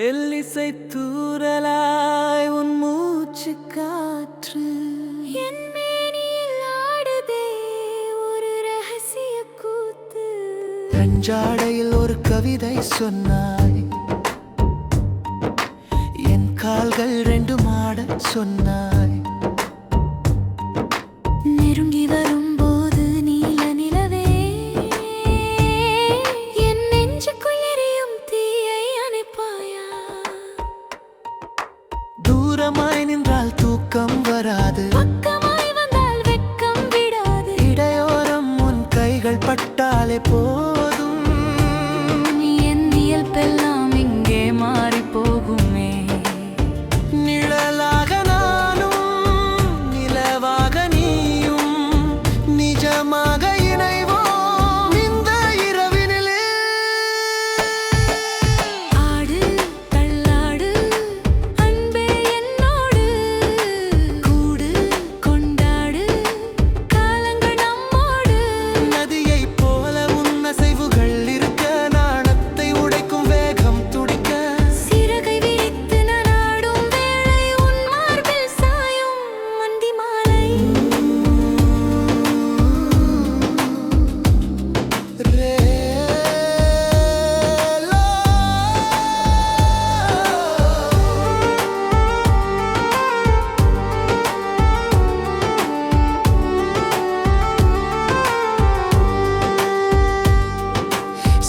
மெல்லிசை தூறலாய் உன் மூச்சு காற்று என் மேனியில் ஆடுதே ஒரு ரகசிய கூத்து. அஞ்சாடையில் ஒரு கவிதை சொன்னாய், என் கால்கள் ரெண்டும் ஆடச் சொன்னாய். நெருங்கி வரும்போது நீல நிலவே என் நெஞ்சுக்குள் எரியும் தீயை அணைப்பாயா? தூரமாய் நின்றால் தூக்கம் வராது, பக்கமாய் வந்தால் வெட்கம் விடாது. இடையோரம் உன் கைகள் பட்டாலே போதும். என் இயல்பெல்லாம் இங்கே மாறி போகுமே. நிழலாக நானும் நிலவாக நீயும் நிஜமாக இணைவோம் இந்த இரவினிலே. ஆடு தள்ளாடு அன்பே என்னோடு, கூடு கொண்டாடு காலங்கள் நம்மோடு. நதியைப் போல உன் அசைவுகள் இருக்க, நாணத்தை உடைக்கும் வேகம் துடிக்க. சிறகை விரித்து நான் ஆடும் வேளை உன் மார்பில் சாயும் மந்தி மாலை.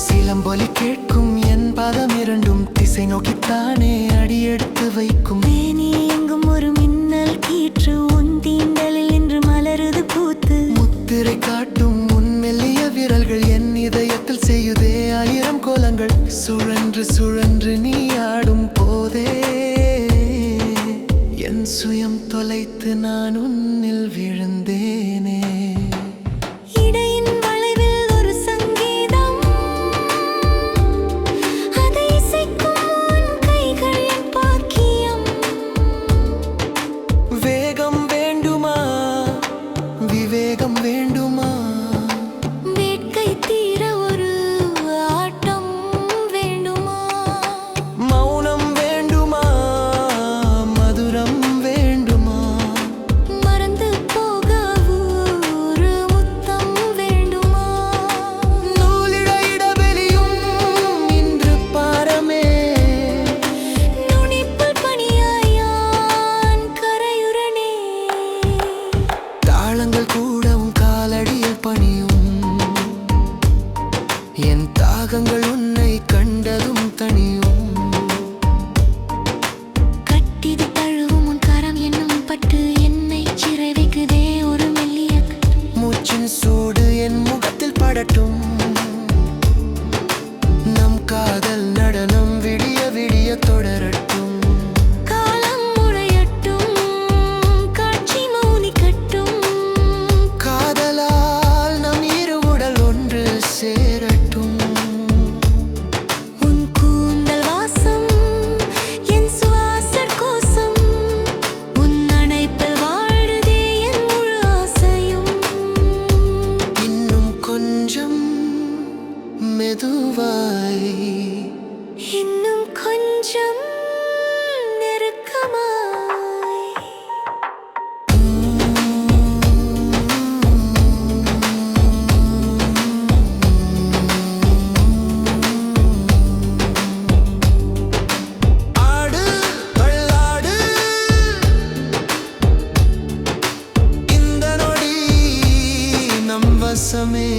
சிலம்பொலி கேட்கும் என் பாதம் இரண்டும் திசை நோக்கித்தானே அடியெடுத்து வைக்கும். மேனி எங்கும் ஒரு மின்னல் கீற்று, உன் தீண்டலில் இன்று மலருது பூத்து. முத்திரை காட்டும் உன் மெல்லிய விரல்கள் என் இதயத்தில் செய்யுதே ஆயிரம் கோலங்கள். சுழன்று சுழன்று நீ ஆடும் போதே என் சுயம் தொலைத்து நான் உன்னில் விழுந்தேனே. இடையின் வளைவில் ஒரு சங்கீதம், அதை இசைக்கும் உன் கைகள் என் பாக்கியம். வேகம் வேண்டுமா விவேகம் வேண்டுமா, வேட்கை தீர ஒரு ஆட்டம் வேண்டுமா? மௌனம் வேண்டுமா மதுரம் வேண்டுமா, மறந்து போக ஒரு முத்தம் வேண்டுமா? நூலிழ இடைவெளியும் இன்று பாரமே. நுனிப்புல் பனியாயான் கரையுறனே. தாளங்கள் கூடவும் காலடியில் பணியும், என் தாகங்கள் உன்னை கண்டதும் தனியும். கட்டிது தழுவும் உன் கரம் என்னும் பட்டு என்னை சிறை வைக்குதே ஒரு மெல்லிய கட்டு. மூச்சின் சூடு என் முகத்தில் படட்டும், நம் காதல் நடனம் விடிய விடிய தொடரட்டும். காலம் முறையட்டும், காட்சி மௌனிக்கட்டும். காதலால் நம் இரு உடல் ஒன்று சேரட்டும். உன் கூந்தல் வாசம் என் சுவாச கோசம், உன் அணைப்பில் வாழுதே என் முழு ஆசையும். இன்னும் கொஞ்சம் மெதுவாய், இன்னும் கொஞ்சம் நெருக்கமாய். ஆடு தள்ளாடு இந்த நொடி நம் வசமே.